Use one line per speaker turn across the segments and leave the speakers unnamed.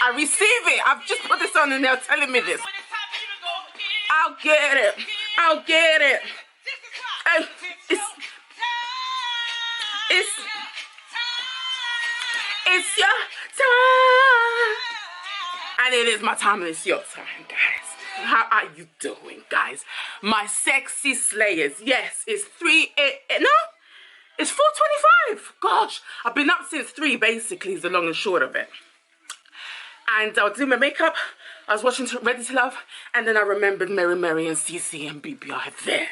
I receive it. I've just put this on and they're telling me this. I'll get it. I'll get it. Hey, it's your time. And it is my time and it's your time, guys. How are you doing, guys? My sexy slayers. Yes, it's 3 a.m. No, it's 4:25. Gosh, I've been up since 3, basically, is the long and short of it. And I was doing my makeup. I was watching Ready to Love. And then I remembered Mary and CC and BBI there.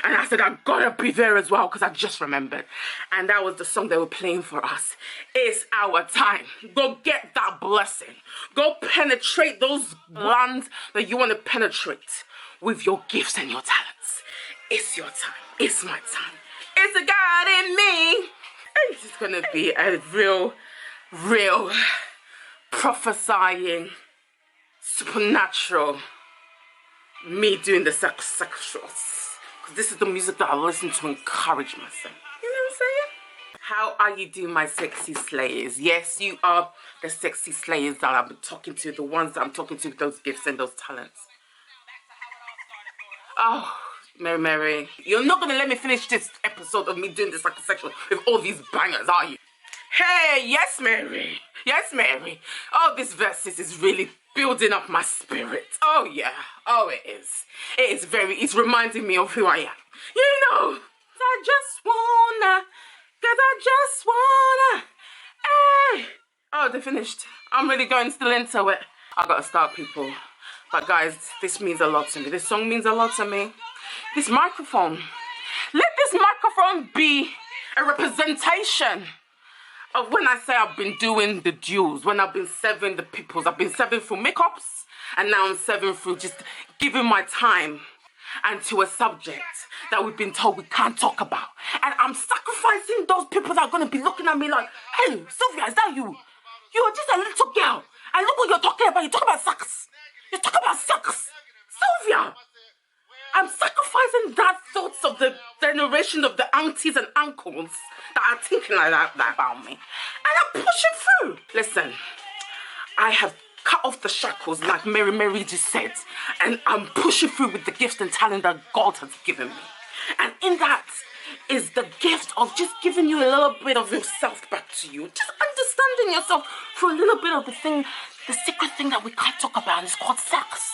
And I said, I've got to be there as well because I just remembered. And that was the song they were playing for us. It's our time. Go get that blessing. Go penetrate those lands that you want to penetrate with your gifts and your talents. It's your time. It's my time. It's a God in me. It's just going to be a real prophesying, supernatural me doing the Psychosexuals. This is the music that I listen to encourage myself. You know what I'm saying? How are you doing, my sexy slayers? Yes, you are the sexy slayers that I've been talking to, the ones that I'm talking to with those gifts and those talents. Oh, Mary, you're not going to let me finish this episode of me doing the Psychosexual with all these bangers, are you? Hey, yes, Mary. Yes, Mary. Oh, this verses is really building up my spirit. Oh, yeah. Oh, it is. It's reminding me of who I am. You know, I just wanna, hey. Oh, they're finished. I'm really going still into it. I gotta start, people. But guys, this means a lot to me. This song means a lot to me. This microphone. Let this microphone be a representation of when I say I've been doing the duels, when I've been serving the peoples. I've been serving through makeups, and now I'm serving through just giving my time and to a subject that we've been told we can't talk about. And I'm sacrificing those people that are going to be looking at me like, hey, Sylvia, is that you? You're just a little girl. And look what you're talking about. You're talking about sex. You're talking about sex. Sylvia! I'm sacrificing that thoughts of the generation of the aunties and uncles that are thinking like that about me. And I'm pushing through. Listen, I have cut off the shackles like Mary just said. And I'm pushing through with the gifts and talent that God has given me. And in that is the gift of just giving you a little bit of yourself back to you. Just understanding yourself for a little bit of the secret thing that we can't talk about, and it's called sex.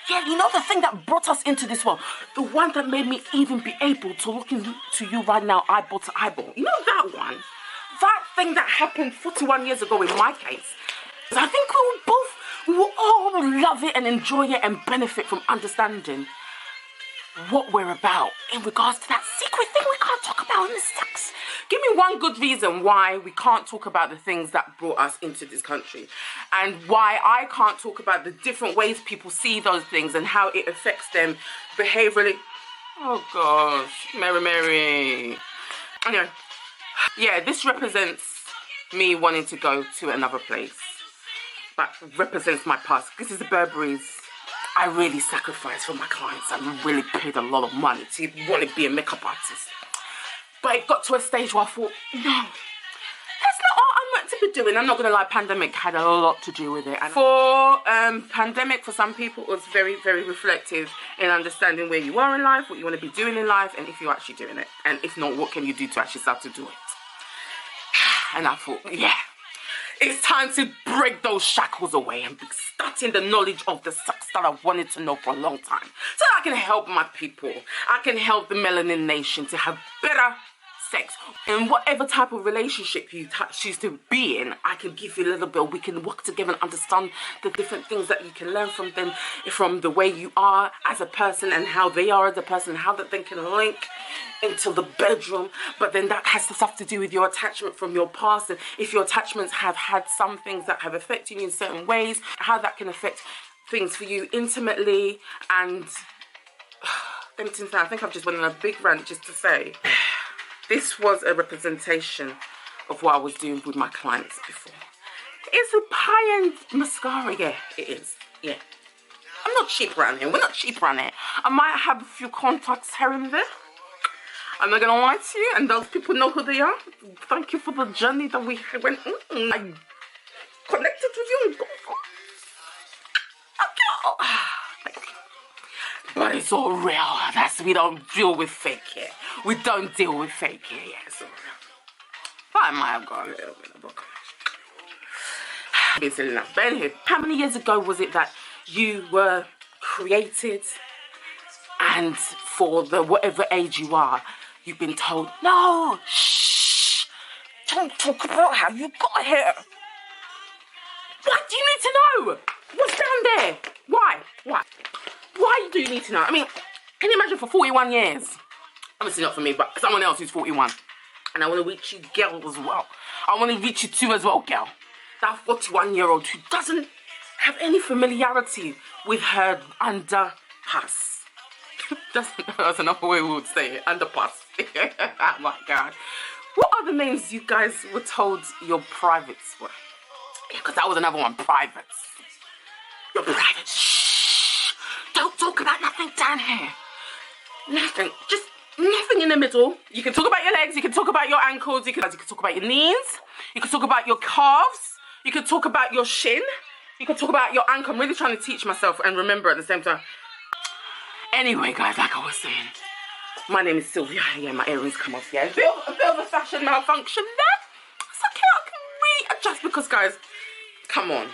Yeah, you know, the thing that brought us into this world. The one that made me even be able to look into you right now, eyeball to eyeball. You know that one? That thing that happened 41 years ago in my case. I think we will all love it and enjoy it and benefit from understanding what we're about in regards to that secret thing we can't talk about in the sex. Give me one good reason why we can't talk about the things that brought us into this country, and why I can't talk about the different ways people see those things and how it affects them behaviorally. Oh gosh, Mary. Anyway, yeah, this represents me wanting to go to another place. That represents my past. This is the Burberry's. I really sacrificed for my clients. I really paid a lot of money to want to be a makeup artist. But it got to a stage where I thought, no, that's not all I'm meant to be doing. I'm not going to lie, pandemic had a lot to do with it. And for pandemic, for some people, it was very, very reflective in understanding where you are in life, what you want to be doing in life, and if you're actually doing it. And if not, what can you do to actually start to do it? And I thought, yeah. It's time to break those shackles away and be starting the knowledge of the sex that I've wanted to know for a long time. So I can help my people. I can help the melanin nation to have better sex. In whatever type of relationship you choose to be in, I can give you a little bit. We can work together and understand the different things that you can learn from them, from the way you are as a person and how they are as a person, how that thing can link into the bedroom. But then that has stuff to do with your attachment from your past, and if your attachments have had some things that have affected you in certain ways, how that can affect things for you intimately. And I think I've just went on a big rant just to say this was a representation of what I was doing with my clients before. It's a high-end mascara, yeah, it is, yeah. I'm not cheap around here, we're not cheap around here. I might have a few contacts here and there. I'm not gonna lie to you, and those people know who they are. Thank you for the journey that we went on. I connected with you. But it's all real. We don't deal with fake here. We don't deal with fake here. Yeah, it's all real. But I might have got a little bit of book. But anyway, how many years ago was it that you were created, and for the whatever age you are, you've been told, no, shh, don't talk about how you got here. What do you need to know? What's down there? Why? Why do you need to know? I mean, can you imagine for 41 years? Obviously not for me, but someone else who's 41. And I want to reach you, girl, as well. I want to reach you too as well, girl. That 41-year-old who doesn't have any familiarity with her underpass. That's another way we would say it, underpass. Oh my God. What other names you guys were told your privates were? Because that was another one, privates. Your privates. Shh. Don't talk about nothing down here. Nothing. Just nothing in the middle. You can talk about your legs, you can talk about your ankles, you can talk about your knees, you can talk about your calves, you can talk about your shin, you can talk about your ankle. I'm really trying to teach myself and remember at the same time. Anyway, guys, like I was saying, my name is Sylvia. Yeah, my earrings come off. Yeah, a bit of a fashion malfunction there. It's okay, I can readjust because, guys, come on. 3:30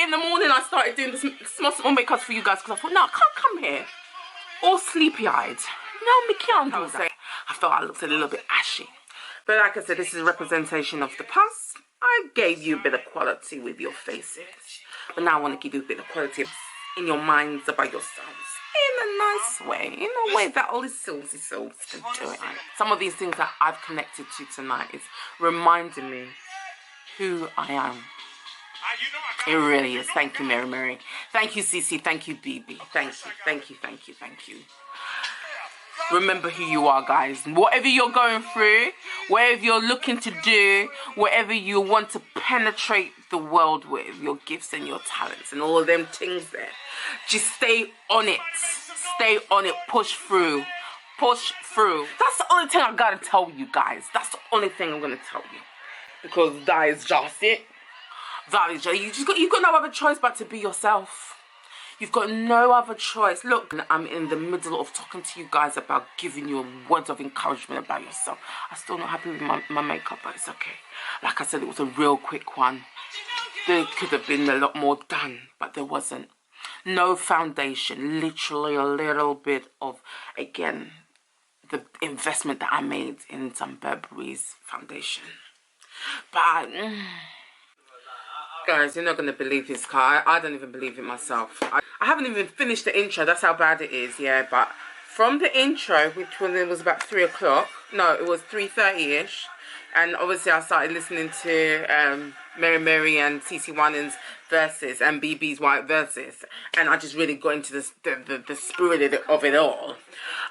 in the morning, I started doing this small makeup for you guys because I thought, no, I can't come here all sleepy-eyed. No, me can't do that. I felt I looked a little bit ashy. But like I said, this is a representation of the past. I gave you a bit of quality with your faces. But now I want to give you a bit of quality in your minds about yourselves. In a nice way. In a way that only Sylvs can do it. Some of these things that I've connected to tonight is reminding me who I am. It really is. Thank you, Mary. Thank you, Cece. Thank you, BB. Thank you. Remember who you are, guys. Whatever you're going through, whatever you're looking to do, whatever you want to penetrate the world with, your gifts and your talents and all of them things there, just stay on it. Stay on it. Push through. Push through. That's the only thing I gotta tell you, guys. That's the only thing I'm gonna tell you. Because that is just it. You've got no other choice but to be yourself. You've got no other choice. Look, I'm in the middle of talking to you guys about giving you words of encouragement about yourself. I'm still not happy with my makeup, but it's okay. Like I said, it was a real quick one. There could have been a lot more done, but there wasn't. No foundation, literally a little bit of, again, the investment that I made in some Burberry's foundation. But... guys, you're not going to believe this car. I don't even believe it myself. I haven't even finished the intro. That's how bad it is, yeah. But from the intro, which was about 3 o'clock. No, it was 3:30-ish. And obviously I started listening to Mary and CC Winans verses and BB's White verses. And I just really got into the spirit of it all.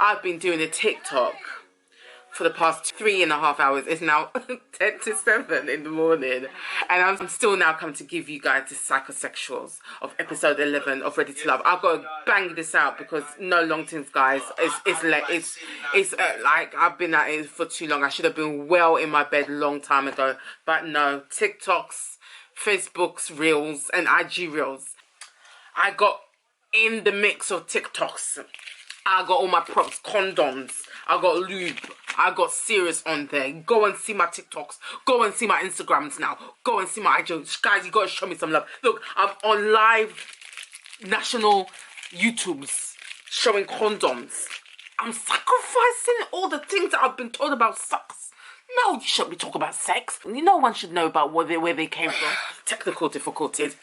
I've been doing a TikTok for the past 3.5 hours. It's now 10 to 7 in the morning. And I'm still now coming to give you guys the Psychosexuals of episode 11 of Ready to Love. I've got to bang this out because no long things, guys. It's like I've been at it for too long. I should have been well in my bed a long time ago. But no, TikToks, Facebook's Reels and IG Reels. I got in the mix of TikToks. I got all my props, condoms. I got lube. I got serious on there. Go and see my TikToks. Go and see my Instagrams now. Go and see my IG. Guys, you got to show me some love. Look, I'm on live national YouTubes showing condoms. I'm sacrificing all the things that I've been told about sex. No, you shouldn't be talking about sex. No one should know about where they came from. Technical difficulties.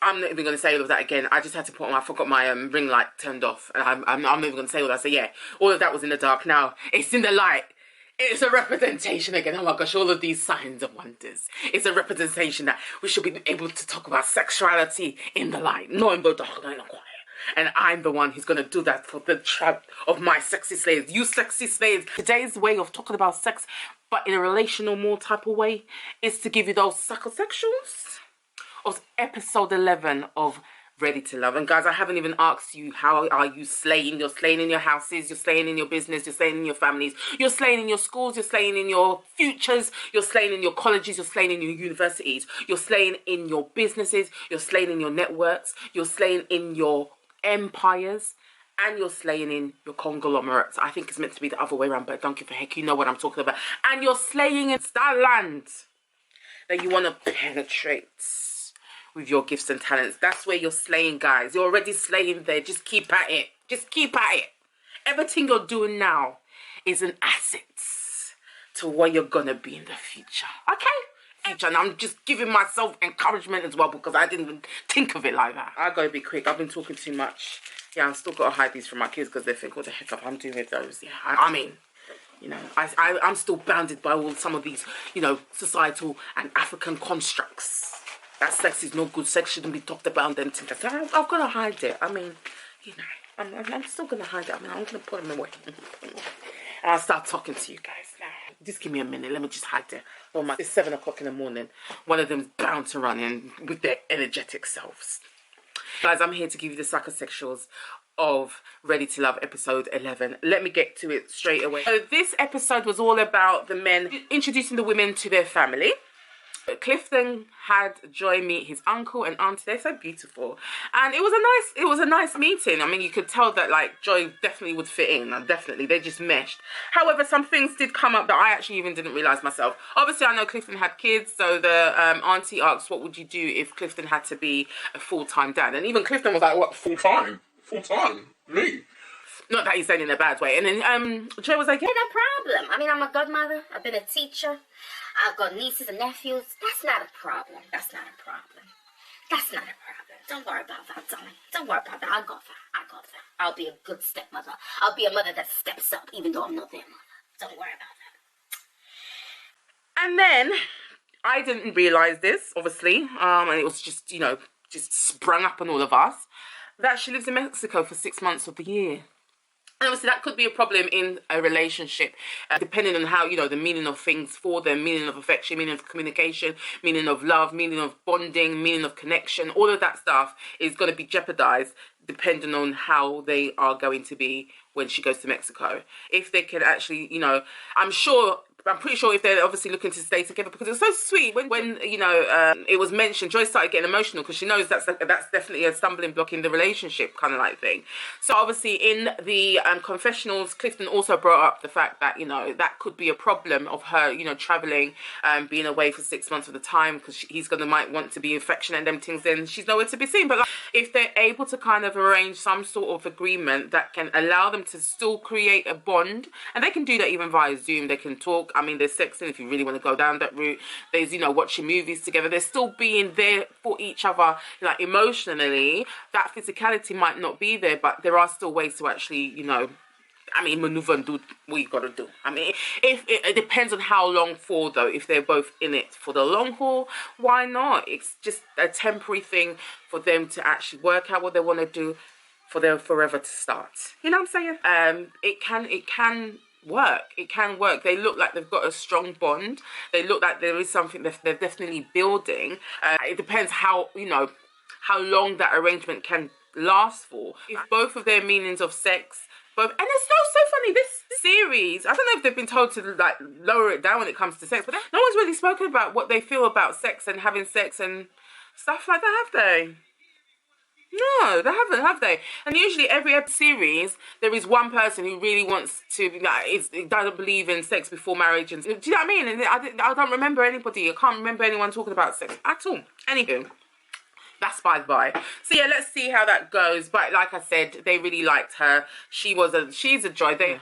I'm not even going to say all of that again. I just had to put on, I forgot my ring light turned off. And I'm not even going to say all that. So yeah, all of that was in the dark. Now, it's in the light. It's a representation again. Oh my gosh, all of these signs and wonders. It's a representation that we should be able to talk about sexuality in the light. Not in the dark, not in the quiet. And I'm the one who's going to do that for the tribe of my sexy slaves. You sexy slaves. Today's way of talking about sex, but in a relational more type of way, is to give you those psychosexuals of episode 11 of Ready to Love. And guys, I haven't even asked you, how are you slaying? You're slaying in your houses, you're slaying in your business, you're slaying in your families, you're slaying in your schools, you're slaying in your futures, you're slaying in your colleges, you're slaying in your universities, you're slaying in your businesses, you're slaying in your networks, you're slaying in your empires, and you're slaying in your conglomerates. I think it's meant to be the other way around, but don't give a heck, you know what I'm talking about. And you're slaying in that land that you want to penetrate with your gifts and talents. That's where you're slaying, guys. You're already slaying there. Just keep at it. Just keep at it. Everything you're doing now is an asset to what you're gonna be in the future. Okay? And I'm just giving myself encouragement as well, because I didn't even think of it like that. I gotta be quick. I've been talking too much. Yeah, I've still got to hide these from my kids because they think, what the heck I'm doing with those. Yeah, I mean, you know, I'm still bounded by all some of these, you know, societal and African constructs. That sex is no good. Sex shouldn't be talked about and them things. I've got to hide it. I mean, you know, I'm still going to hide it. I mean, I'm going to put them away. And I'll start talking to you guys now. Just give me a minute. Let me just hide it. Oh my, it's 7 o'clock in the morning. One of them's bound to run in with their energetic selves. Guys, I'm here to give you the psychosexuals of Ready to Love episode 11. Let me get to it straight away. So this episode was all about the men introducing the women to their family. Clifton had Joy meet his uncle and auntie. They're so beautiful, and it was a nice meeting. I mean, you could tell that like Joy definitely would fit in. Definitely, they just meshed. However, some things did come up that I actually even didn't realize myself. Obviously, I know Clifton had kids, so the auntie asked, "What would you do if Clifton had to be a full-time dad?" And even Clifton was like, "What, full-time? Full-time? Me?" Not that he's saying in a bad way. And then Joy was like,
"Yeah, no problem. I mean, I'm a godmother. I've been a teacher. I've got nieces and nephews. That's not a problem. That's not a problem. That's not a problem. Don't worry about that, darling. Don't worry about that. I got that. I got that. I'll be a good stepmother. I'll be a mother that steps up, even though I'm not their mother. Don't worry about that."
And then I didn't realize this, obviously, and it was just, you know, just sprung up on all of us, that she lives in Mexico for 6 months of the year. And obviously that could be a problem in a relationship, depending on how, you know, the meaning of things for them, meaning of affection, meaning of communication, meaning of love, meaning of bonding, meaning of connection. All of that stuff is going to be jeopardized depending on how they are going to be when she goes to Mexico. If they can actually, you know, I'm pretty sure if they're obviously looking to stay together, because it was so sweet when you know, it was mentioned, Joy started getting emotional because she knows that's definitely a stumbling block in the relationship kind of like thing. So obviously in the confessionals, Clifton also brought up the fact that, you know, that could be a problem of her, you know, traveling, being away for 6 months of the time, because he's might want to be affectionate and them things, then she's nowhere to be seen. But like, if they're able to kind of arrange some sort of agreement that can allow them to still create a bond, and they can do that even via Zoom, they can talk. I mean, there's sexing if you really want to go down that route. There's, you know, watching movies together. There's still being there for each other, like, emotionally. That physicality might not be there, but there are still ways to actually, you know, I mean, maneuver and do what you got to do. I mean, if it depends on how long for, though. If they're both in it for the long haul, why not? It's just a temporary thing for them to actually work out what they want to do for their forever to start. You know what I'm saying? It can work. It can work. They look like they've got a strong bond. They look like there is something that they're definitely building. It depends how, you know, how long that arrangement can last for. If both of their meanings of sex, and it's so funny, this series, I don't know if they've been told to like lower it down when it comes to sex, but no one's really spoken about what they feel about sex and having sex and stuff like that, have they? No, they haven't, have they? And usually every series, there is one person who really wants to, like, doesn't believe in sex before marriage. And do you know what I mean? And I don't remember anybody, I can't remember anyone talking about sex at all. Anywho, that's by the by. So yeah, let's see how that goes. But like I said, they really liked her. She's a joy.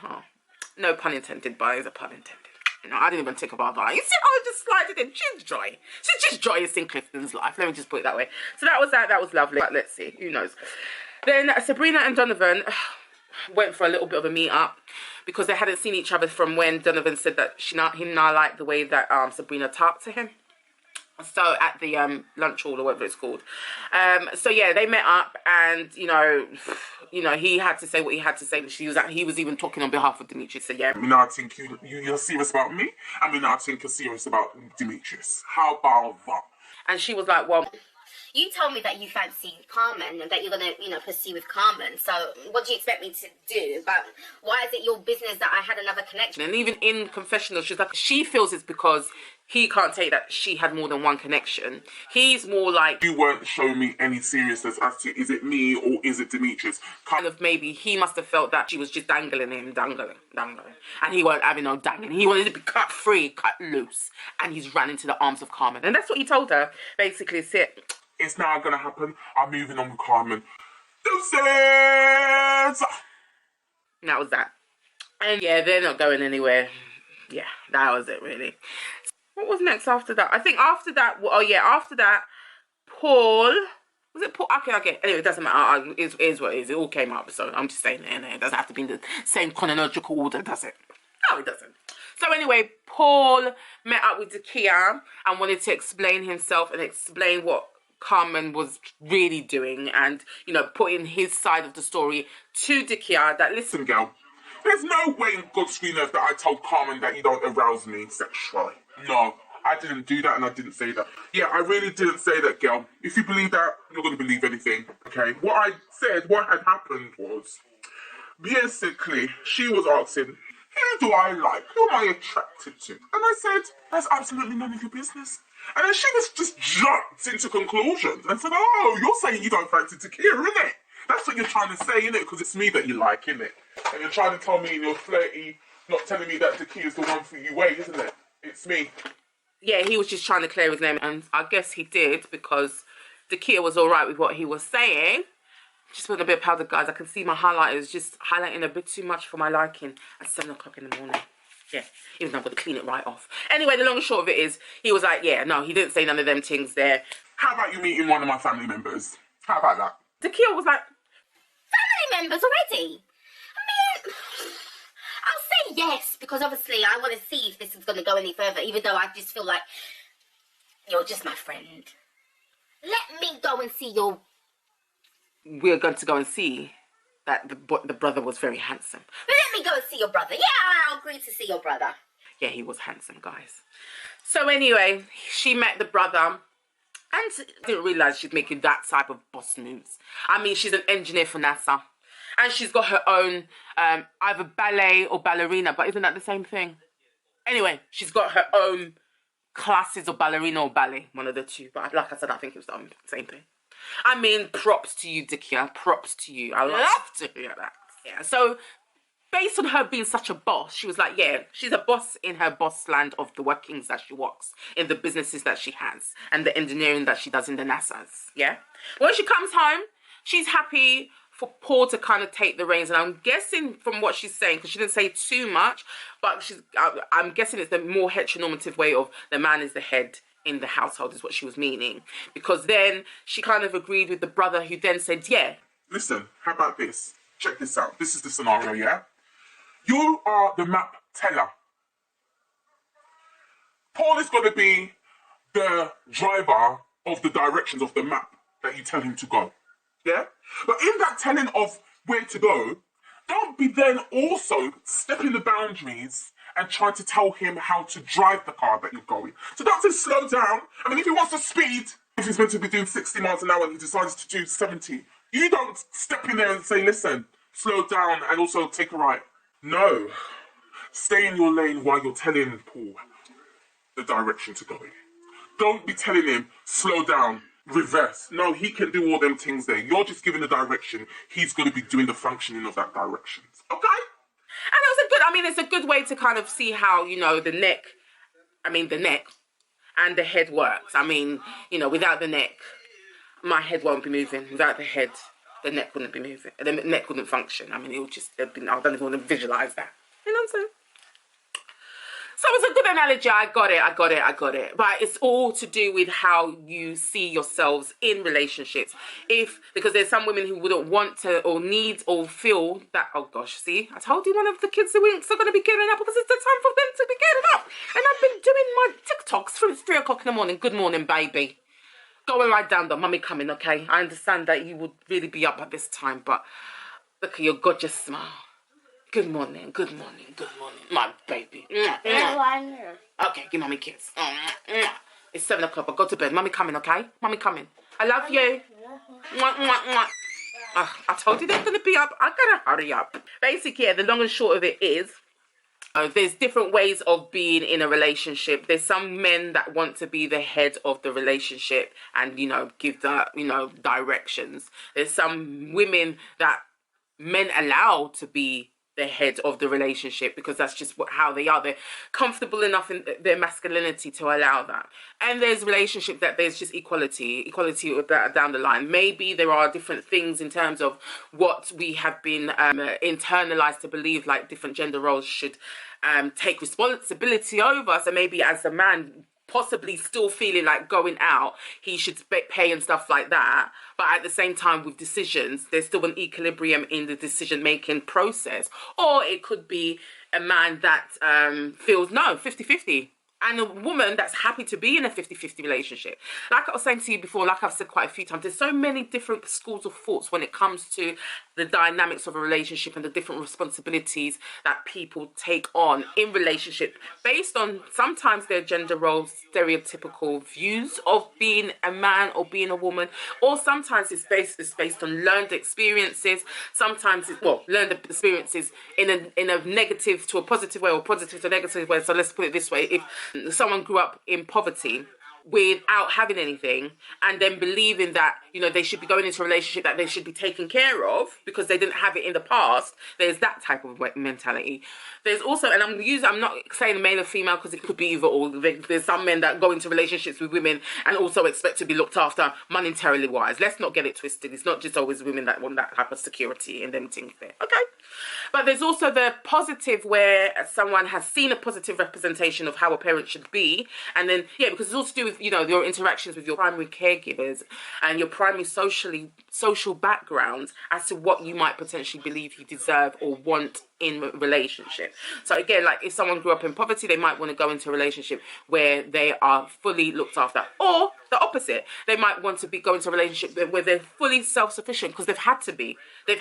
No pun intended, but it's a pun intended. You know, I didn't even think about that. You see, I just slided in. She's joy. She's just joyous in Clifton's life. Let me just put it that way. So that was that. That was lovely. But let's see. Who knows? Then Sabrina and Donovan went for a little bit of a meet-up because they hadn't seen each other from when Donovan said that he not liked the way that Sabrina talked to him. So at the lunch hall or whatever it's called. So yeah, they met up, and you know, he had to say what he had to say. But he was even talking on behalf of Demetrius. So yeah.
I mean, I think you're serious about me. I mean, I think you're serious about Demetrius. How about that?
And she was like, well,
You told me that you fancy Carmen and that you're going to, pursue with Carmen. So what do you expect me to do? But why is it your business that I had another connection?
And even in confessional, she's like, she feels it's because he can't take that she had more than one connection. He's more like,
You weren't showing me any seriousness as to is it me or is it Demetrius?
kind of maybe he must have felt that she was just dangling him, dangling. And he weren't having no dangling. He wanted to be cut free, cut loose. And he's ran into the arms of Carmen. And that's what he told her, basically.
It's now going to happen. I'm moving on with Carmen. Deuces!
And that was that. And yeah, they're not going anywhere. Yeah, that was it, really. What was next after that? I think after that, after that, Paul... Was it Paul? Okay. Anyway, it doesn't matter. It is what it is. It all came up, so I'm just saying it. It doesn't have to be in the same chronological order, does it? No, it doesn't. So anyway, Paul met up with Dakiya and wanted to explain himself and explain what Carmen was really doing and, you know, putting his side of the story to Dakiya that, listen,
girl, there's no way in God's green earth that I told Carmen that you don't arouse me sexually. No, I didn't do that and I didn't say that. Yeah, I really didn't say that, girl. If you believe that, you're going to believe anything, okay? What I said, what had happened was, basically, she was asking, who do I like? Who am I attracted to? And I said, that's absolutely none of your business. And then she just jumped into conclusions and said, oh, you're saying you don't fancy Dakiya, innit? That's what you're trying to say, innit? Because it's me that you like, innit? And you're trying to tell me in your flirty, not telling me that Dakiya's the one for you way, isn't it? It's me.
Yeah, he was just trying to clear his name, and I guess he did, because Dakiya was all right with what he was saying. Just putting a bit of powder, guys. I can see my highlighters just highlighting a bit too much for my liking at 7 o'clock in the morning. Yeah, even though I'm going to clean it right off. Anyway, the long and short of it is, he was like, yeah, no, he didn't say none of them things there.
How about you meeting one of my family members? How about that?
Dakiya was like...
Family members already? I mean, I'll say yes, because obviously I want to see if this is going to go any further, even though I just feel like you're just my friend. Let me go and see your...
We're going to go and see that the brother was very handsome.
Let me go and see your brother. Yeah, I'll agree to see your brother.
Yeah, he was handsome, guys. So anyway, she met the brother and didn't realise she's making that type of boss moves. I mean, she's an engineer for NASA. And she's got her own either ballet or ballerina, but isn't that the same thing? Anyway, she's got her own classes of ballerina or ballet, one of the two. But like I said, I think it was the same thing. I mean, props to you, Dakiya. Props to you. I love to hear that. Yeah, so based on her being such a boss, she was like, yeah, she's a boss in her boss land of the workings that she works, in the businesses that she has, and the engineering that she does in the NASA's, yeah? When she comes home, she's happy for Paul to kind of take the reins, and I'm guessing from what she's saying, because she didn't say too much, but I'm guessing it's the more heteronormative way of the man is the head in the household is what she was meaning, because then she kind of agreed with the brother, who then said, yeah.
Listen, how about this? Check this out. This is the scenario, yeah? You are the map teller. Paul is going to be the driver of the directions of the map that you tell him to go. Yeah? But in that telling of where to go, don't be then also stepping the boundaries and trying to tell him how to drive the car that you're going. So don't say slow down. I mean, if he wants to speed, if he's meant to be doing 60 miles an hour and he decides to do 70, you don't step in there and say, listen, slow down and also take a right. No. Stay in your lane while you're telling Paul the direction to go in. Don't be telling him, slow down, reverse. No, he can do all them things there. You're just giving the direction. He's going to be doing the functioning of that direction. Okay?
And it's a good way to kind of see how, you know, the neck and the head works. I mean, you know, without the neck, my head won't be moving. Without the head, the neck wouldn't be moving. The neck wouldn't function. I mean, it would just, I don't even want to visualize that. You know what I'm saying? So it's a good analogy. I got it. But it's all to do with how you see yourselves in relationships. Because there's some women who wouldn't want to or need or feel that, oh gosh, see, I told you one of the kids' winks are going to be getting up because it's the time for them to be getting up. And I've been doing my TikToks from 3 o'clock in the morning. Good morning, baby. Go and lie down though. Mummy coming, okay? I understand that you would really be up at this time, but look at your gorgeous smile. Good morning, my baby. Okay, give mommy a kiss. It's 7 o'clock, but go to bed. Mommy coming, okay? Mommy coming. I love you. I told you they're going to be up. I gotta hurry up. Basically, yeah, the long and short of it is, There's different ways of being in a relationship. There's some men that want to be the head of the relationship and, give the, directions. There's some women that men allow to be the head of the relationship because that's just how they are. They're comfortable enough in their masculinity to allow that. And there's relationships that there's just equality down the line. Maybe there are different things in terms of what we have been internalized to believe, like different gender roles should take responsibility over. So maybe as a man, possibly still feeling like going out, he should pay and stuff like that. But at the same time, with decisions, there's still an equilibrium in the decision-making process. Or it could be a man that feels, no, 50-50. And a woman that's happy to be in a 50-50 relationship. Like I was saying to you before, like I've said quite a few times, there's so many different schools of thoughts when it comes to the dynamics of a relationship and the different responsibilities that people take on in relationship based on sometimes their gender roles, stereotypical views of being a man or being a woman, or sometimes it's based on learned experiences. Sometimes learned experiences in a negative to a positive way or positive to a negative way. So let's put it this way: if someone grew up in poverty without having anything and then believing that they should be going into a relationship that they should be taken care of because they didn't have it in the past, there's that type of mentality. There's also, and I'm not saying male or female because it could be either or. There's some men that go into relationships with women and also expect to be looked after monetarily wise. Let's not get it twisted. It's not just always women that want that type of security and them things there. Okay. But there's also the positive where someone has seen a positive representation of how a parent should be. And then, because it's all to do with, your interactions with your primary caregivers and your primary social background as to what you might potentially believe you deserve or want in a relationship. So again, like if someone grew up in poverty, they might want to go into a relationship where they are fully looked after. Or the opposite, they might want to go into a relationship where they're fully self-sufficient because they've had to be. They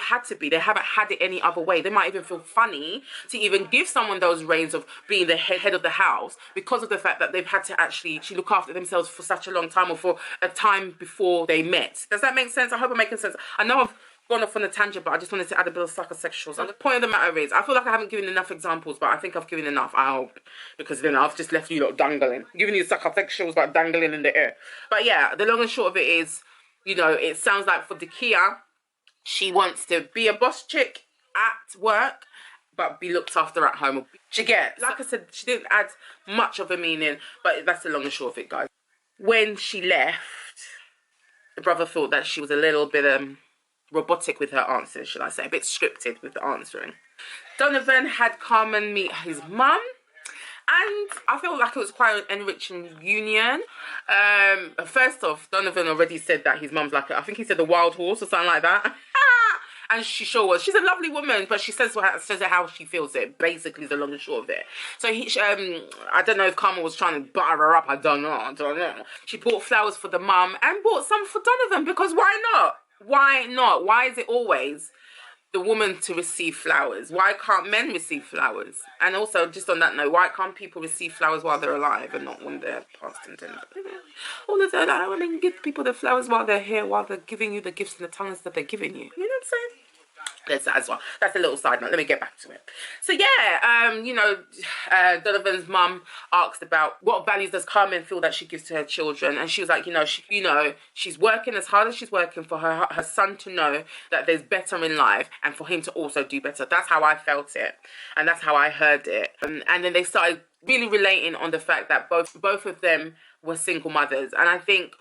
haven't had it any other way. They might even feel funny to even give someone those reins of being the head of the house because of the fact that they've had to actually look after themselves for such a long time or for a time before they met. Does that make sense? I hope I'm making sense. I know I've gone off on a tangent, but I just wanted to add a bit of psychosexual. So the point of the matter is, I feel like I haven't given enough examples, but I think I've given enough, I hope, because then I've just left you lot dangling. Giving you psychosexuals, but dangling in the air. But yeah, the long and short of it is, it sounds like for Dakiya, she wants to be a boss chick at work, but be looked after at home. Do you get? Like I said, she didn't add much of a meaning, but that's the long and short of it, guys. When she left, the brother thought that she was a little bit robotic with her answers, should I say, a bit scripted with the answering. Donovan had Carmen meet his mum, and I feel like it was quite an enriching union. First off, Donovan already said that his mum's like, I think he said a wild horse or something like that. And she sure was. She's a lovely woman, but she says how she feels it. Basically, is the long and short of it. So I don't know if Carmen was trying to butter her up. I don't know. She bought flowers for the mum and bought some for Donovan because why not? Why not? Why is it always the woman to receive flowers? Why can't men receive flowers? And also, just on that note, why can't people receive flowers while they're alive and not when they're past and dead? All of that, women give people the flowers while they're here, while they're giving you the gifts and the tongues that they're giving you. You know what I'm saying? There's that as well. That's a little side note. Let me get back to it. So Donovan's mum asked about what values does Carmen feel that she gives to her children, and she was like, she's working as hard as she's working for her son to know that there's better in life and for him to also do better. That's how I felt it, and that's how I heard it. And then they started really relating on the fact that both of them were single mothers, and I think,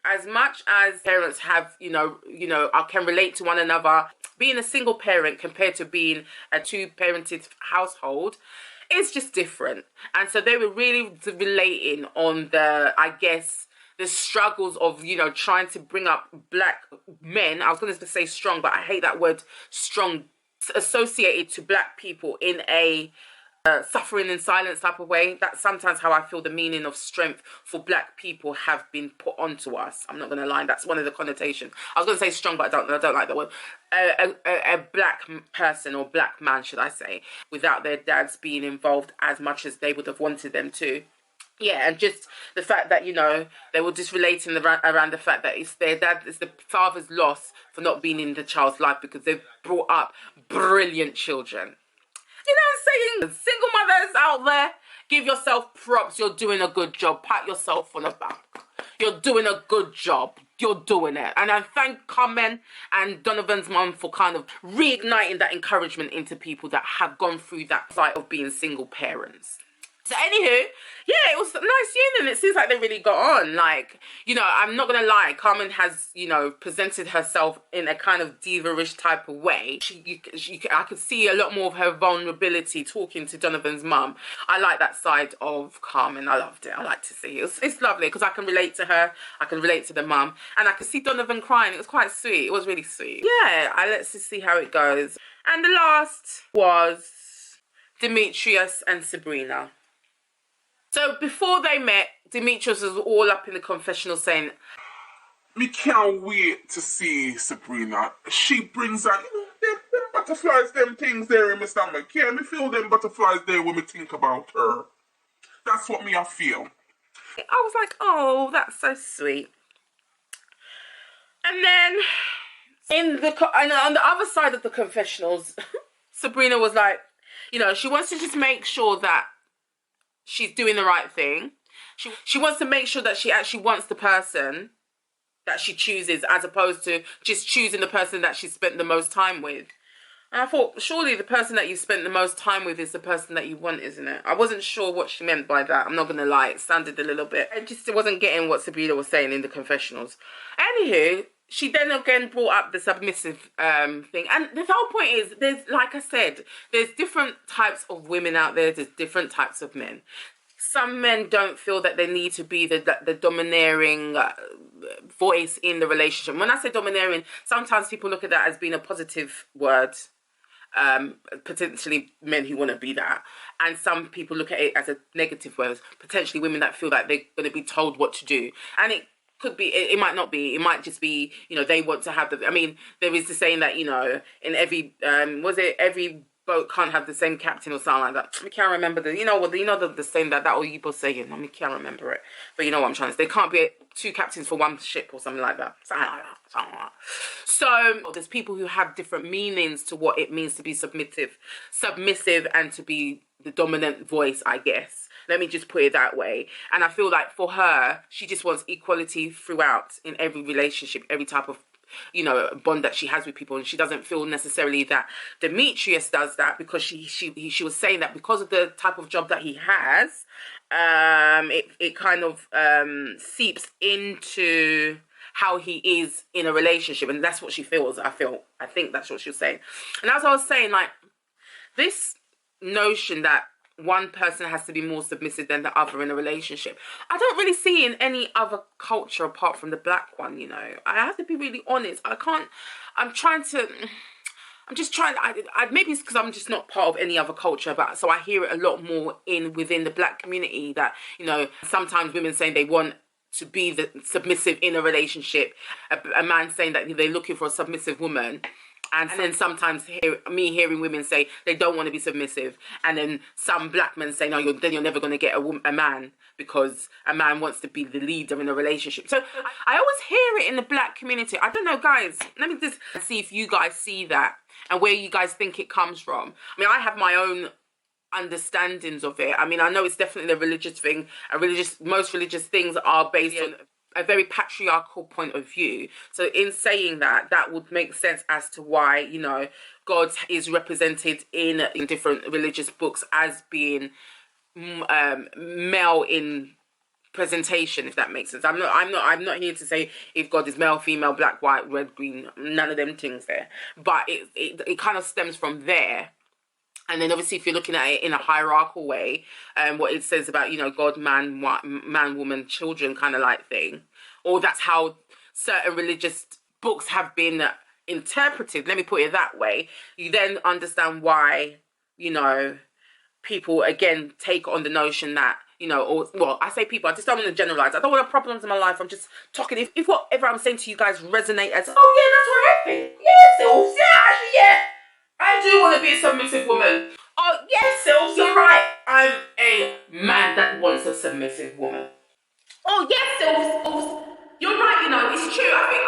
as much as parents have, can relate to one another, being a single parent compared to being a two-parented household is just different. And so they were really relating on the struggles of, trying to bring up black men. I was going to say strong, but I hate that word strong, associated to black people in a suffering in silence type of way. That's sometimes how I feel the meaning of strength for black people have been put onto us. I'm not going to lie, that's one of the connotations. I was going to say strong, but I don't like that word. A black person, or black man, should I say, without their dads being involved as much as they would have wanted them to. Yeah, and just the fact that, they were just relating around the fact that it's their dad, it's the father's loss for not being in the child's life because they've brought up brilliant children. You know what I'm saying? Single mothers out there, give yourself props. You're doing a good job. Pat yourself on the back. You're doing a good job. You're doing it. And I thank Carmen and Donovan's mum for kind of reigniting that encouragement into people that have gone through that fight of being single parents. So anywho, yeah, it was a nice union. It seems like they really got on. Like, you know, I'm not going to lie. Carmen has, you know, presented herself in a kind of diva-ish type of way. I could see a lot more of her vulnerability talking to Donovan's mum. I like that side of Carmen. I loved it. I like to see it. It's lovely because I can relate to her. I can relate to the mum. And I could see Donovan crying. It was quite sweet. It was really sweet. Yeah, let's just see how it goes. And the last was Demetrius and Sabrina. So before they met, Demetrius was all up in the confessional saying,
Me can't wait to see Sabrina. She brings out, you know, them butterflies, them things there in my stomach. Yeah, me feel them butterflies there when me think about her. That's what me I feel.
I was like, oh, that's so sweet. And then and on the other side of the confessionals, Sabrina was like, you know, she wants to just make sure that she's doing the right thing. She wants to make sure that she actually wants the person that she chooses, as opposed to just choosing the person that she spent the most time with. And I thought, surely the person that you spent the most time with is the person that you want, isn't it? I wasn't sure what she meant by that. I'm not going to lie. It sounded a little bit... I just wasn't getting what Sabrina was saying in the confessionals. Anywho, she then again brought up the submissive thing. And the whole point is, there's, like I said, there's different types of women out there. There's different types of men. Some men don't feel that they need to be the domineering voice in the relationship. When I say domineering, sometimes people look at that as being a positive word. Potentially men who want to be that. And some people look at it as a negative word. Potentially women that feel like they're going to be told what to do. And it could be, it might not be, it might just be, you know, they want to have the, I mean, there is the saying that, you know, in every, every boat can't have the same captain or something like that. I can't remember the, the saying that old people saying, I can't remember it. But you know what I'm trying to say. There can't be two captains for one ship or something like that. Something like that. So there's people who have different meanings to what it means to be submissive and to be the dominant voice, I guess. Let me just put it that way. And I feel like for her, she just wants equality throughout in every relationship, every type of, you know, bond that she has with people. And she doesn't feel necessarily that Demetrius does that, because she was saying that because of the type of job that he has, it kind of seeps into how he is in a relationship. And that's what she feels, I think that's what she was saying. And as I was saying, like, this notion that one person has to be more submissive than the other in a relationship, I don't really see in any other culture apart from the black one, you know. I have to be really honest. Maybe it's because I'm just not part of any other culture, but so I hear it a lot more within the black community, that, you know, sometimes women saying they want to be the submissive in a relationship, a man saying that they're looking for a submissive woman. And then sometimes hearing women say they don't want to be submissive. And then some black men say, no, you're never going to get a man, because a man wants to be the leader in a relationship. So I always hear it in the black community. I don't know, guys. Let me just see if you guys see that and where you guys think it comes from. I mean, I have my own understandings of it. I mean, I know it's definitely a religious thing. Most religious things are based on a very patriarchal point of view. So in saying that, that would make sense as to why, you know, God is represented in different religious books as being male in presentation, if that makes sense. I'm not here to say if God is male, female, black, white, red, green, none of them things there. But it kind of stems from there. And then obviously if you're looking at it in a hierarchical way, what it says about, you know, God, man, woman, children kind of like thing, or that's how certain religious books have been interpreted, let me put it that way, you then understand why, you know, people again take on the notion that, you know, or, well, I say people, I just don't want to generalize. I don't want to have problems in my life. I'm just talking, if whatever I'm saying to you guys resonate as, oh yeah, that's what I think. Yeah, Sylvs, yeah. I do want to be a submissive woman. Oh, yes, Sylvs, you're right. I'm a man that wants a submissive woman. Oh, yes, Sylvs, you're right, you know, it's true. I think,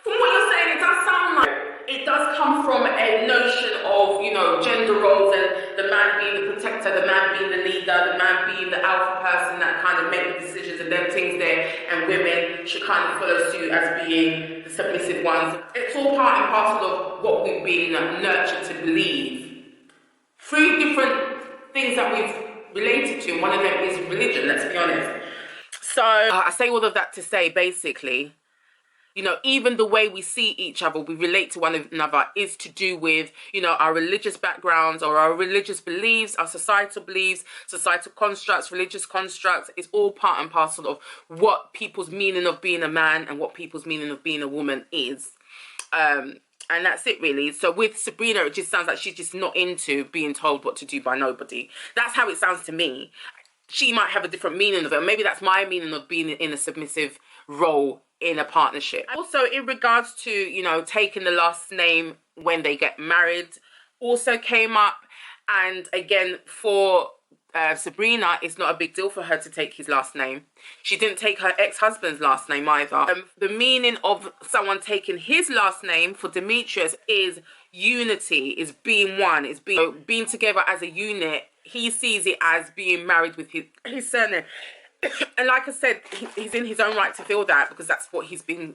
from what you're saying, it does sound like it does come from a notion of, you know, gender roles and the man being the protector, the man being the leader, the man being the alpha person that kind of make the decisions and them things there, and women should kind of follow suit as being the submissive ones. It's all part and parcel of what we've been nurtured to believe. 3 different things that we've related to, and one of them is religion, let's be honest. So I say all of that to say, basically, you know, even the way we see each other, we relate to one another, is to do with, you know, our religious backgrounds or our religious beliefs, our societal beliefs, societal constructs, religious constructs. It's all part and parcel of what people's meaning of being a man and what people's meaning of being a woman is. And that's it, really. So with Sabrina, it just sounds like she's just not into being told what to do by nobody. That's how it sounds to me. She might have a different meaning of it. Maybe that's my meaning of being in a submissive role in a partnership. Also, in regards to, you know, taking the last name when they get married, also came up. And again, for Sabrina, it's not a big deal for her to take his last name. She didn't take her ex-husband's last name either. The meaning of someone taking his last name for Demetrius is unity, is being one, is being together as a unit. He sees it as being married with his surname. And like I said, he's in his own right to feel that, because that's what he's been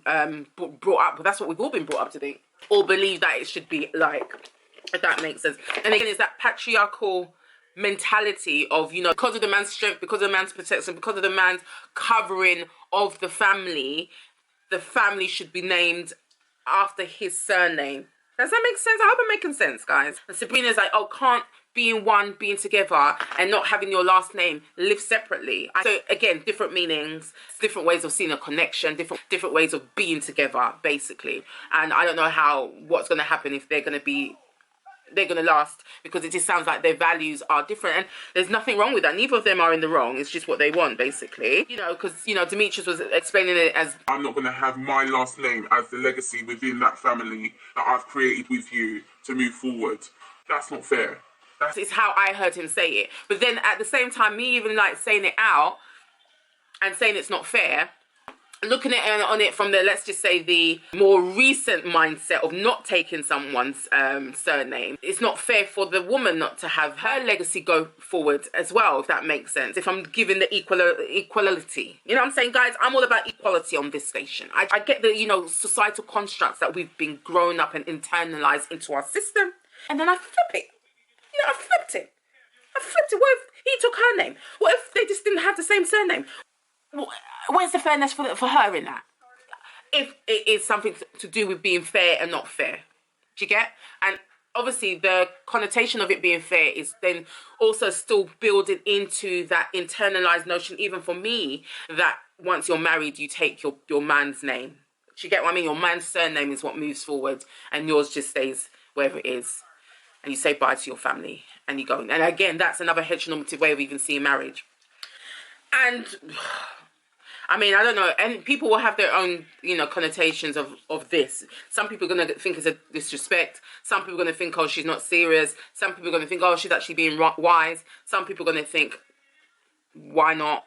brought up with. That's what we've all been brought up to do, or believe that it should be like, if that makes sense. And again, it's that patriarchal mentality of, you know, because of the man's strength, because of the man's protection, because of the man's covering of the family should be named after his surname. Does that make sense? I hope I'm making sense, guys. And Sabrina's like, oh, can't being one, being together, and not having your last name live separately. So again, different meanings, different ways of seeing a connection, different ways of being together, basically. And I don't know what's going to happen if they're going to last, because it just sounds like their values are different, and there's nothing wrong with that. Neither of them are in the wrong. It's just what they want, basically. You know, because, you know, Demetrius was explaining it as,
I'm not going to have my last name as the legacy within that family that I've created with you to move forward. That's not fair.
It's how I heard him say it. But then at the same time, me even like saying it out and saying it's not fair, looking at it from the, let's just say, the more recent mindset of not taking someone's surname, it's not fair for the woman not to have her legacy go forward as well, if that makes sense. If I'm giving the equality, you know what I'm saying, guys? I'm all about equality on this station. I get the, you know, societal constructs that we've been growing up and internalized into our system, and then I flip it. You know, I flipped it. What if he took her name? What if they just didn't have the same surname? Where's the fairness for her in that? If it is something to do with being fair and not fair. Do you get? And obviously the connotation of it being fair is then also still building into that internalized notion, even for me, that once you're married, you take your man's name. Do you get what I mean? Your man's surname is what moves forward, and yours just stays wherever it is. And you say bye to your family, and you go. And again, that's another heteronormative way of even seeing marriage. And I mean, I don't know. And people will have their own, you know, connotations of this. Some people are going to think it's a disrespect. Some people are going to think, oh, she's not serious. Some people are going to think, oh, she's actually being wise. Some people are going to think, why not?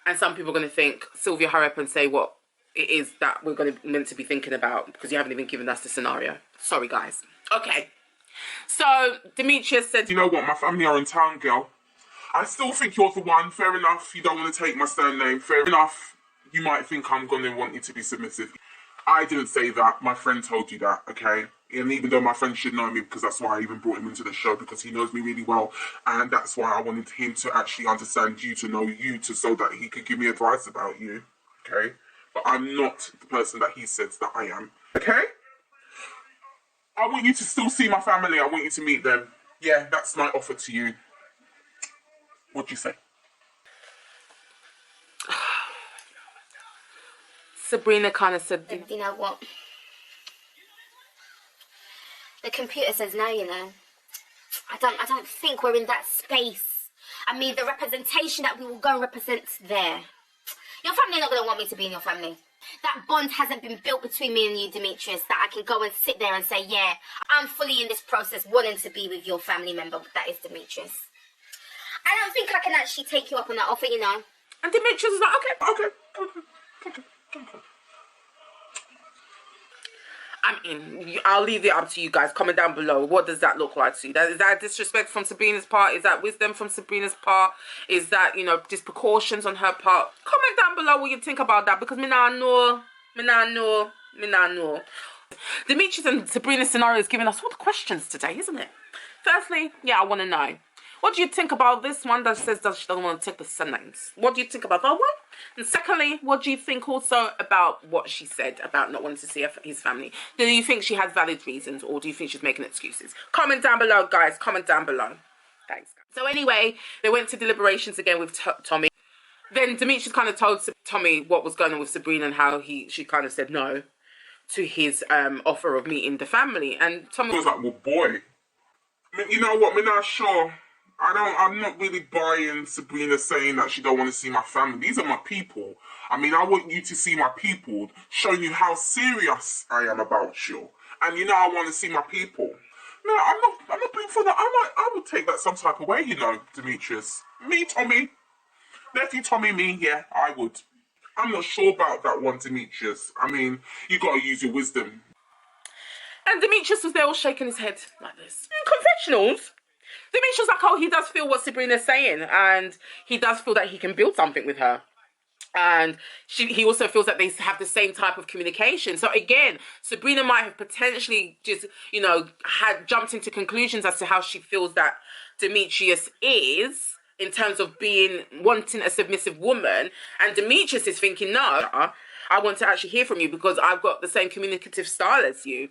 And some people are going to think, Sylvia, hurry up and say what it is that we're meant to be thinking about, because you haven't even given us the scenario. Sorry, guys. Okay. So Demetrius said,
you know what, my family are in town, girl. I still think you're the one. Fair enough, you don't want to take my surname. Fair enough, you might think I'm going to want you to be submissive. I didn't say that. My friend told you that, okay? And even though my friend should know me, because that's why I even brought him into the show, because he knows me really well. And that's why I wanted him to actually understand you, to know you, so that he could give me advice about you, okay? But I'm not the person that he says that I am, okay? I want you to still see my family. I want you to meet them. Yeah, that's my offer to you. What do you say?
Sabrina kind of said,
you know what? The computer says no, you know. I don't think we're in that space. I mean, the representation that we will go and represent there. Your family are not going to want me to be in your family. That bond hasn't been built between me and you, Demetrius, that I can go and sit there and say, yeah, I'm fully in this process wanting to be with your family member. That is Demetrius. I don't think I can actually take you up on that offer, you know.
And Demetrius was like, okay. I mean, I'll leave it up to you guys. Comment down below. What does that look like to you? Is that disrespect from Sabrina's part? Is that wisdom from Sabrina's part? Is that, you know, just precautions on her part? Comment down below what you think about that, because me not know. Demetrius and Sabrina's scenario is giving us all the questions today, isn't it? Firstly, yeah, I want to know. What do you think about this one that says that she doesn't want to take the surnames? What do you think about that one? And secondly, what do you think also about what she said about not wanting to see his family? Do you think she has valid reasons, or do you think she's making excuses? Comment down below, guys. Comment down below. Thanks. So anyway, they went to deliberations again with Tommy. Then Demetrius kind of told Tommy what was going on with Sabrina and how she kind of said no to his offer of meeting the family. And Tommy
was like, well, boy, you know what, me not sure. I'm not really buying Sabrina saying that she don't want to see my family. These are my people. I mean, I want you to see my people, showing you how serious I am about you. And you know, I want to see my people. No, I'm not being funny. I would take that some type of way, you know, Demetrius. Me, Tommy. Nephew Tommy, me, yeah, I would. I'm not sure about that one, Demetrius. I mean, you gotta use your wisdom.
And Demetrius was there all shaking his head like this. Confessionals. Demetrius was like, oh, he does feel what Sabrina's saying, and he does feel that he can build something with her. And he also feels that they have the same type of communication. So again, Sabrina might have potentially just, you know, had jumped into conclusions as to how she feels that Demetrius is, in terms of wanting a submissive woman. And Demetrius is thinking, no, I want to actually hear from you because I've got the same communicative style as you.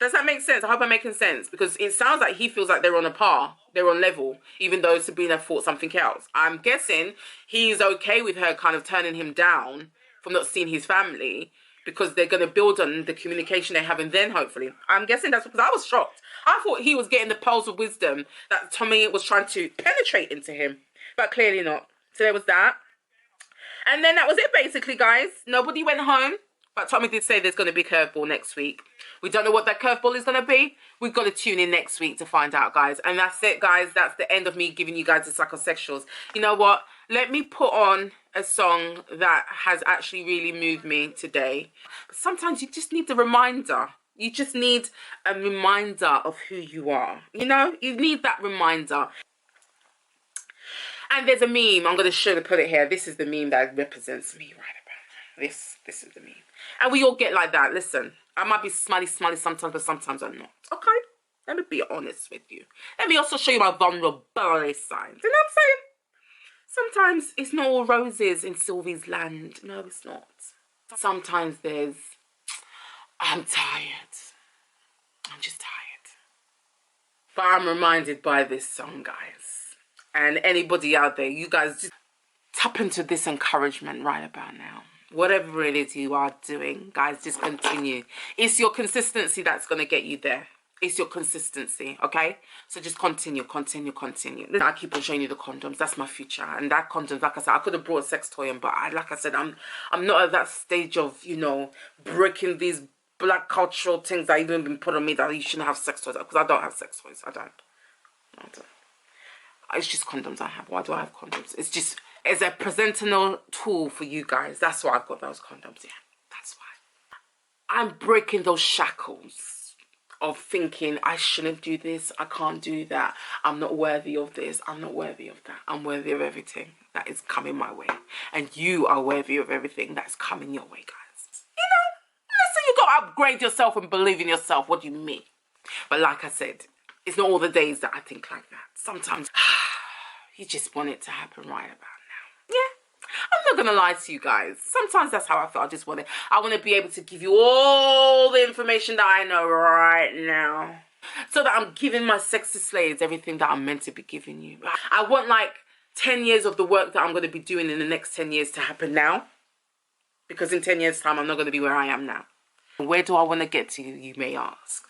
Does that make sense? I hope I'm making sense, because it sounds like he feels like they're on a par, they're on level, even though Sabrina thought something else. I'm guessing he's okay with her kind of turning him down from not seeing his family, because they're going to build on the communication they have, and then hopefully, I'm guessing that's because I was shocked. I thought he was getting the pearls of wisdom that Tommy was trying to penetrate into him, but clearly not. So there was that. And then that was it basically, guys. Nobody went home. But Tommy did say there's going to be a curveball next week. We don't know what that curveball is going to be. We've got to tune in next week to find out, guys. And that's it, guys. That's the end of me giving you guys the Psychosexuals. You know what? Let me put on a song that has actually really moved me today. But sometimes you just need the reminder. You just need a reminder of who you are. You know? You need that reminder. And there's a meme. I'm going to put it here. This is the meme that represents me right about now. This is the meme. And we all get like that. Listen, I might be smiley sometimes, but sometimes I'm not. Okay? Let me be honest with you. Let me also show you my vulnerability signs. You know what I'm saying? Sometimes it's not all roses in Sylvs land. No, it's not. Sometimes there's, I'm tired. I'm just tired. But I'm reminded by this song, guys. And anybody out there, you guys just tap into this encouragement right about now. Whatever it is you are doing, guys, just continue. It's your consistency that's going to get you there. It's your consistency, okay? So just continue. I keep on showing you the condoms. That's my future. And that condoms, like I said, I could have brought a sex toy in, but like I said, I'm not at that stage of, you know, breaking these black cultural things that even been put on me that you shouldn't have sex toys, because I don't have sex toys. I don't. It's just condoms I have. Why do I have condoms? It's just... it's a presentational tool for you guys. That's why I've got those condoms. Yeah, that's why. I'm breaking those shackles of thinking I shouldn't do this. I can't do that. I'm not worthy of this. I'm not worthy of that. I'm worthy of everything that is coming my way. And you are worthy of everything that's coming your way, guys. You know, listen, you got to upgrade yourself and believe in yourself. What do you mean? But like I said, it's not all the days that I think like that. Sometimes you just want it to happen right about now. Yeah, I'm not gonna lie to you guys. Sometimes that's how I feel. I want to be able to give you all the information that I know right now, so that I'm giving my sexy slaves everything that I'm meant to be giving you. I want like 10 years of the work that I'm going to be doing in the next 10 years to happen now, because in 10 years time I'm not going to be where I am now. Where do I want to get to, you may ask?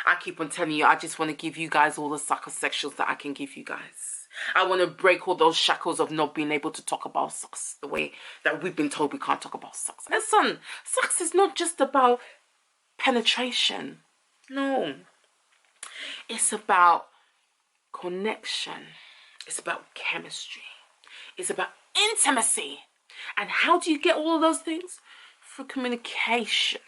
I keep on telling you, I just want to give you guys all the psychosexuals that I can give you guys. I want to break all those shackles of not being able to talk about sex the way that we've been told we can't talk about sex. Listen, sex is not just about penetration. No. It's about connection. It's about chemistry. It's about intimacy. And how do you get all of those things? Through communication.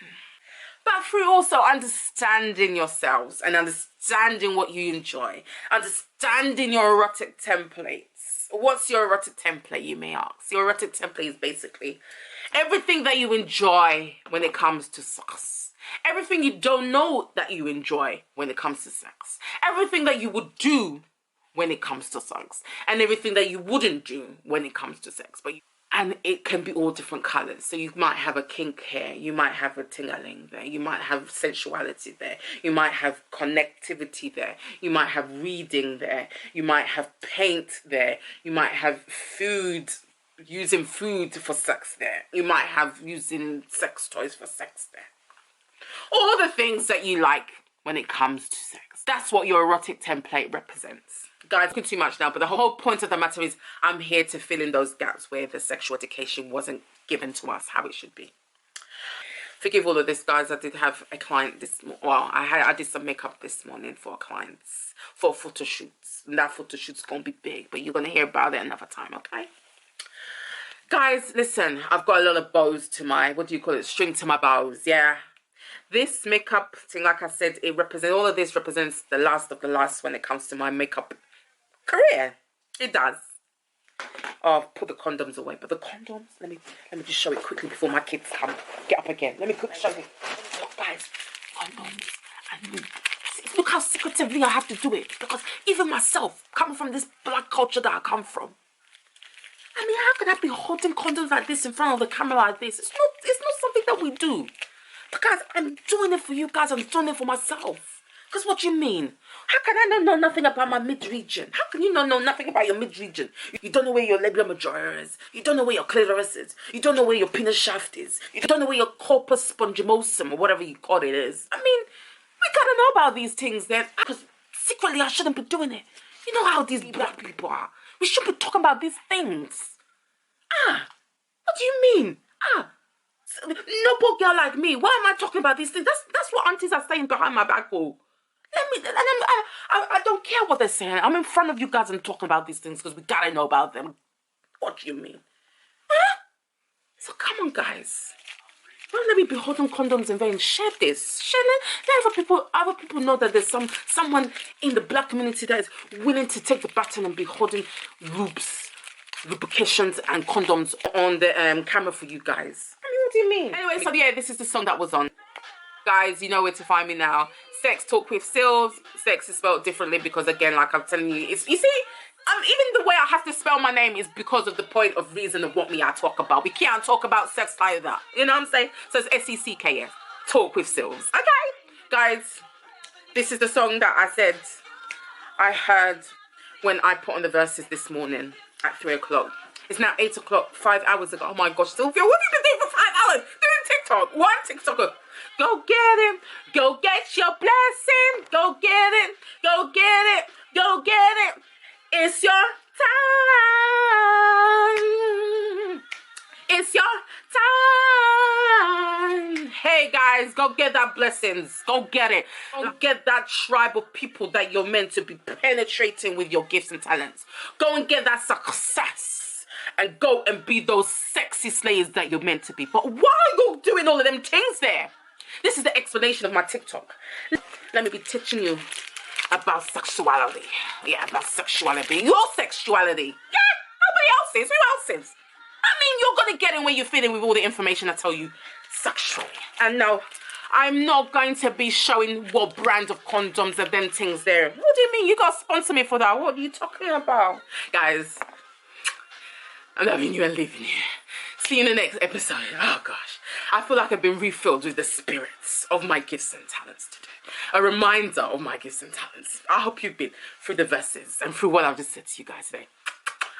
but through also understanding yourselves and understanding what you enjoy, understanding your erotic templates. What's your erotic template, you may ask? Your erotic template is basically everything that you enjoy when it comes to sex. Everything you don't know that you enjoy when it comes to sex. Everything that you would do when it comes to sex. And everything that you wouldn't do when it comes to sex. And it can be all different colors. So you might have a kink here. You might have a ting-a-ling there. You might have sensuality there. You might have connectivity there. You might have reading there. You might have paint there. You might have food, using food for sex there. You might have using sex toys for sex there. All the things that you like when it comes to sex. That's what your erotic template represents. Guys, talking too much now, but the whole point of the matter is I'm here to fill in those gaps where the sexual education wasn't given to us how it should be. Forgive all of this, guys. I did have a client I did some makeup this morning for clients for photo shoots. And that photo shoot's gonna be big, but you're gonna hear about it another time, okay? Guys, listen, I've got a lot of bows to my, string to my bows, yeah. This makeup thing, like I said, all of this represents the last of the last when it comes to my makeup career. It does. Oh, I've put the condoms away, but the condoms, let me just show it quickly before my kids come. Get up again. Let me quickly show you. Look, guys, condoms and lube. Look how secretively I have to do it, because even myself, coming from this black culture that I come from, I mean, how could I be holding condoms like this in front of the camera like this? It's not something that we do. But guys, I'm doing it for you guys. I'm doing it for myself. Because what do you mean? How can I not know nothing about my mid-region? How can you not know nothing about your mid-region? You don't know where your labia majora is. You don't know where your clitoris is. You don't know where your penis shaft is. You don't know where your corpus spongimosum or whatever you call it is. I mean, we gotta know about these things then. Because secretly I shouldn't be doing it. You know how these black people are. We shouldn't be talking about these things. What do you mean? No poor girl like me. Why am I talking about these things? That's what aunties are saying behind my back. I don't care what they're saying. I'm in front of you guys and talking about these things because we gotta know about them. What do you mean? So come on, guys. Don't let me be holding condoms in vain. Share this. Let other people know that there's someone in the black community that is willing to take the baton and be holding lubes, lubrications, and condoms on the camera for you guys. I mean, what do you mean? Anyway, so yeah, this is the song that was on. Guys, you know where to find me now. Sex Talk with Sylvs. Sex is spelled differently because, again, like I'm telling you, you see, even the way I have to spell my name is because of the point of reason of what I talk about. We can't talk about sex like that. You know what I'm saying? So it's S-E-C-K-S. Talk with Sylvs. Okay? Guys, this is the song that I said I heard when I put on the verses this morning at 3 o'clock. It's now 8 o'clock, 5 hours ago. Oh my gosh, Sylvia, what have you been doing for 5 hours? Doing TikTok. One TikToker. Go get him. Go get your blessing. Go get it. Go get it. Go get it. It's your time. It's your time. Hey guys, go get that blessings. Go get it. Go get that tribe of people that you're meant to be penetrating with your gifts and talents. Go and get that success. And go and be those sexy slaves that you're meant to be. But why are you doing all of them things there? This is the explanation of my TikTok. Let me be teaching you about sexuality. Yeah, about sexuality. Your sexuality. Yeah, nobody else is. Who else is? I mean, you're going to get in where you fit in with all the information I tell you sexually. And no, I'm not going to be showing what brand of condoms and them things there. What do you mean? You got to sponsor me for that. What are you talking about? Guys, I'm loving you and leaving you. See you in the next episode. Oh gosh. I feel like I've been refilled with the spirits of my gifts and talents today. A reminder of my gifts and talents. I hope you've been through the verses and through what I've just said to you guys today.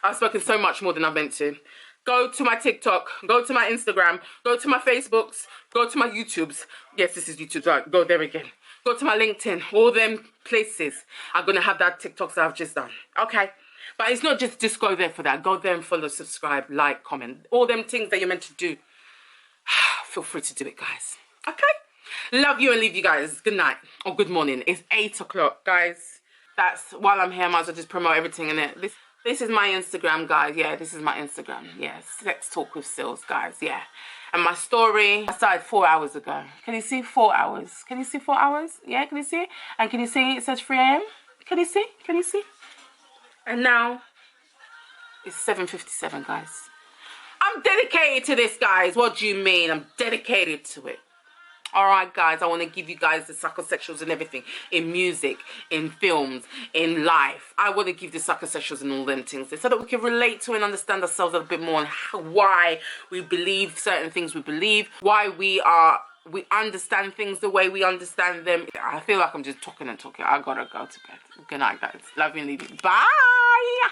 I've spoken so much more than I meant to. Go to my TikTok, go to my Instagram, go to my Facebooks, go to my YouTubes. Yes, this is YouTube, right? Go there again. Go to my LinkedIn. All them places are going to have that TikToks that I've just done. Okay? But it's not just go there for that. Go there and follow, subscribe, like, comment. All them things that you're meant to do. Feel free to do it, guys. Okay? Love you and leave you guys. Good night or good morning. It's 8 o'clock, guys. That's, while I'm here, I might as well just promote everything in it. This is my Instagram, guys. Yeah, this is my Instagram. Yeah, Sex Talk with Sylvs, guys. Yeah. And my story, I started 4 hours ago. Can you see 4 hours? Can you see 4 hours? Yeah, can you see? And can you see it says 3 a.m.? Can you see? Can you see? And now it's 7:57, guys. I'm dedicated to this, guys. What do you mean? I'm dedicated to it. All right, guys, I want to give you guys the psychosexuals and everything in music, in films, in life. I want to give the psychosexuals and all them things so that we can relate to and understand ourselves a little bit more and why we believe certain things we believe, why we understand things the way we understand them. I feel like I'm just talking and talking. I gotta go to bed. Good night, guys. Love you and leave you. Bye.